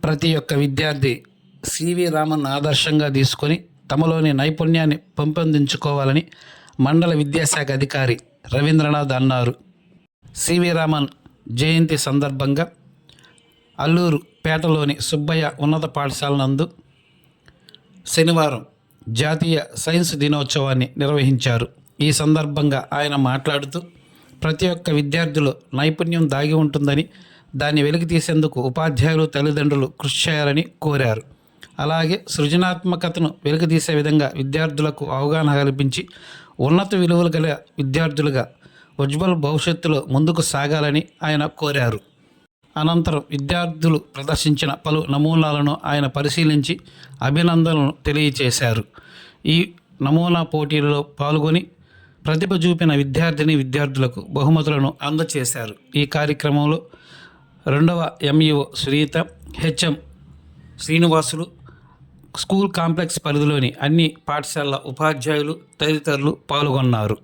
ప్రతి ఒక్క విద్యార్థి సివి రామన్ ఆదర్శంగా తీసుకొని తమలోని నైపుణ్యాన్ని పెంపొందించుకోవాలని మండల విద్యాశాఖ అధికారి రవీంద్రనాథ్ అన్నారు. సివి రామన్ జయంతి సందర్భంగా అల్లూరు పేటలోని సుబ్బయ్య ఉన్నత పాఠశాల నందు శనివారం జాతీయ సైన్స్ దినోత్సవాన్ని నిర్వహించారు. ఈ సందర్భంగా ఆయన మాట్లాడుతూ ప్రతి ఒక్క విద్యార్థిలో నైపుణ్యం దాగి ఉంటుందని, దాన్ని వెలికి తీసేందుకు ఉపాధ్యాయులు, తల్లిదండ్రులు కృషి చేయాలని కోరారు. అలాగే సృజనాత్మకతను వెలికితీసే విధంగా విద్యార్థులకు అవగాహన కల్పించి ఉన్నత విలువలు గల విద్యార్థులుగా ఉజ్వల భవిష్యత్తులో ముందుకు సాగాలని ఆయన కోరారు. అనంతరం విద్యార్థులు ప్రదర్శించిన పలు నమూనాలను ఆయన పరిశీలించి అభినందనలు తెలియచేశారు. ఈ నమూనా పోటీలలో పాల్గొని ప్రతిభ చూపిన విద్యార్థులకు బహుమతులను అందజేశారు. ఈ కార్యక్రమంలో 2వ MEO Sritha, HM Srinivasulu, school complex పరిధిలోని అన్ని పాఠశాలల ఉపాధ్యాయులు తదితరులు పాల్గొన్నారు.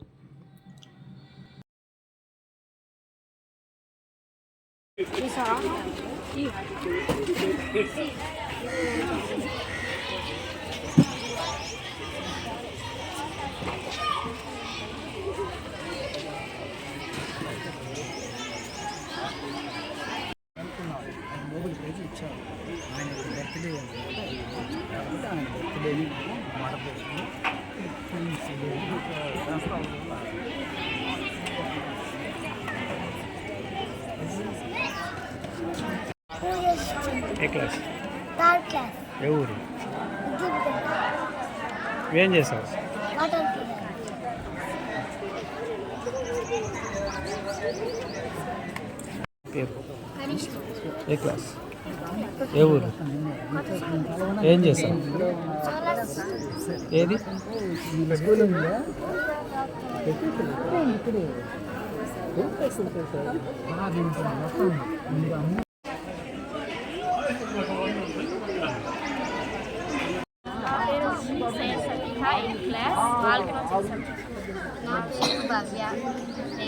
ఏ క్లాస్? Third class. ఏ ఊరు? ఏం చేసావు? పేరు? ఏ క్లాస్? ఏ ఊరు? ఏం చేసావు? ఏది?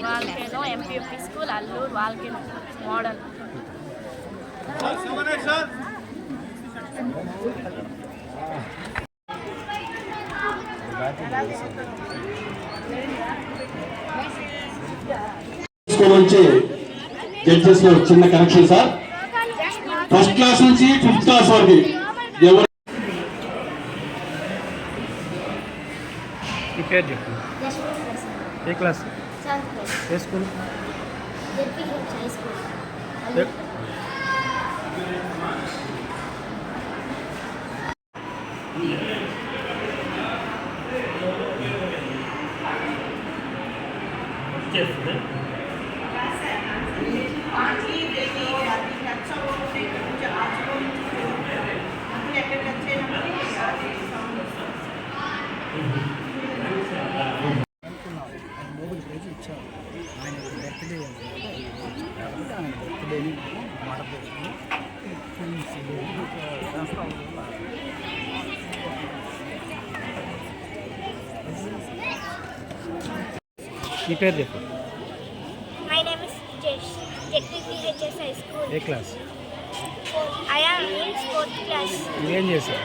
Volcano MPFP school Alluru volcano model. School నుంచి జడ్జెస్ లో చిన్న కనెక్షన్ సార్. ఫస్ట్ క్లాస్ నుంచి 5th క్లాస్ వరకు ఎవరు పేరు చెప్పు. ఏ క్లాస్? ఏ స్కూల్? నీ పేరు చెప్పు. My name is Jesh. JKTHS High School. A class? I am in 4th class. నువ్వేం చేసావు?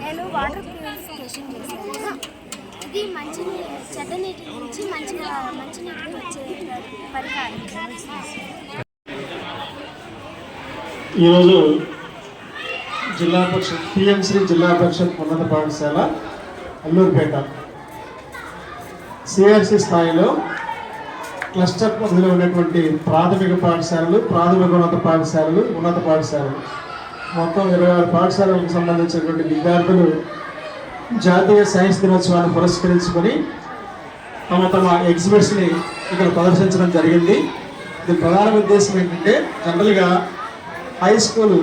నేను వాటర్ ప్యూరిఫికేషన్ చేశాను. ఇది చెడ్డ నీటి నుంచి మంచినీటికి వచ్చే పరిహారం. ఈరోజు జిల్లా పరిషత్ పిఎంశ్రీ జిల్లా పరిషత్ ఉన్నత పాఠశాల అల్లూరుపేట సిఆర్సి స్థాయిలో క్లస్టర్ పరిధిలో ఉన్నటువంటి ప్రాథమిక పాఠశాలలు, ప్రాథమికోన్నత పాఠశాలలు, ఉన్నత పాఠశాలలు మొత్తం 26 పాఠశాలలకు సంబంధించినటువంటి విద్యార్థులు జాతీయ సైన్స్ దినోత్సవాన్ని పురస్కరించుకొని తమ ఎగ్జిబిట్స్ని ఇక్కడ ప్రదర్శించడం జరిగింది. దీని ప్రధాన ఉద్దేశం ఏంటంటే, జనరల్గా హై స్కూల్లో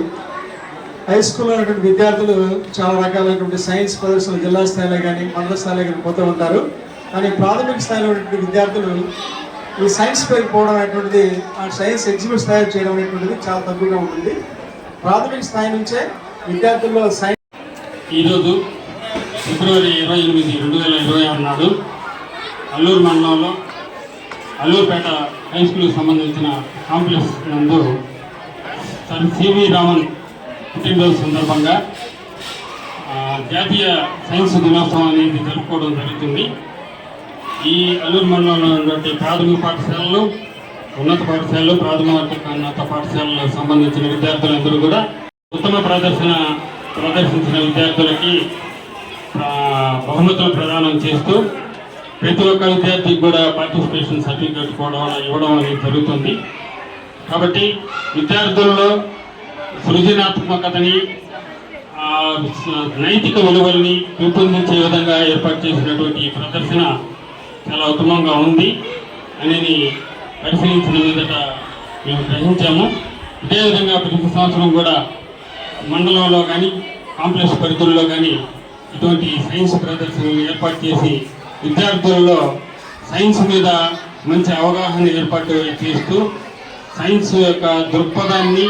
ఉన్నటువంటి విద్యార్థులు చాలా రకాలైనటువంటి సైన్స్ ప్రదర్శనలు జిల్లా స్థాయిలో కానీ మండల స్థాయిలో కానీ పోతూ ఉంటారు. కానీ ప్రాథమిక స్థాయిలో ఉన్నటువంటి విద్యార్థులు ఈ సైన్స్ పైకి పోవడం అనేటువంటిది, ఆ సైన్స్ ఎగ్జిబిట్స్ తయారు చేయడం అనేటువంటిది చాలా తక్కువగా ఉంటుంది. ప్రాథమిక స్థాయి నుంచే విద్యార్థుల్లో సైన్స్. ఈరోజు ఫిబ్రవరి 28, 2026 నాడు అల్లూరు మండలంలో అల్లూరుపేట హై స్కూల్కి సంబంధించిన కాంప్లెక్స్ నందు సర్ సివి రామన్ పుట్టినరోజు సందర్భంగా జాతీయ సైన్స్ దినోత్సవం అనేది జరుపుకోవడం జరుగుతుంది. ఈ అల్లూరు మండలంలో ఉన్నటువంటి ప్రాథమిక పాఠశాలలు, ఉన్నత పాఠశాలలు, ఉన్నత పాఠశాలకు సంబంధించిన విద్యార్థులందరూ కూడా ఉత్తమ ప్రదర్శించిన విద్యార్థులకి బహుమతులు ప్రదానం చేస్తూ ప్రతి ఒక్క విద్యార్థికి కూడా పార్టిసిపేషన్ సర్టిఫికేట్ కూడా ఇవ్వడం అనేది జరుగుతుంది. కాబట్టి విద్యార్థుల్లో సృజనాత్మకతని, నైతిక విలువల్ని పెంపొందించే విధంగా ఏర్పాటు చేసినటువంటి ఈ ప్రదర్శన చాలా ఉత్తమంగా ఉంది అనేది పరిశీలించిన మీదట మేము గ్రహించాము. అదేవిధంగా ప్రతి సంవత్సరం కూడా మండలంలో కానీ కాంప్లెక్స్ పరిధుల్లో కానీ ఇటువంటి సైన్స్ ప్రదర్శనలు ఏర్పాటు చేసి విద్యార్థులలో సైన్స్ మీద మంచి అవగాహన ఏర్పాటు చేస్తూ సైన్స్ యొక్క దృక్పథాన్ని,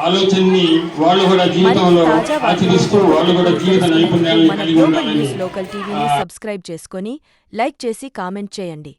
ఆలోచనని వాళ్ళు కూడా జీవితంలో ఆచరిస్తూ వాళ్ళు కూడా జీవిత నైపుణ్యాలను కలిగి ఉండాలని లోకల్ టీవీని సబ్స్క్రైబ్ చేసుకొని లైక్ చేసి కామెంట్ చేయండి.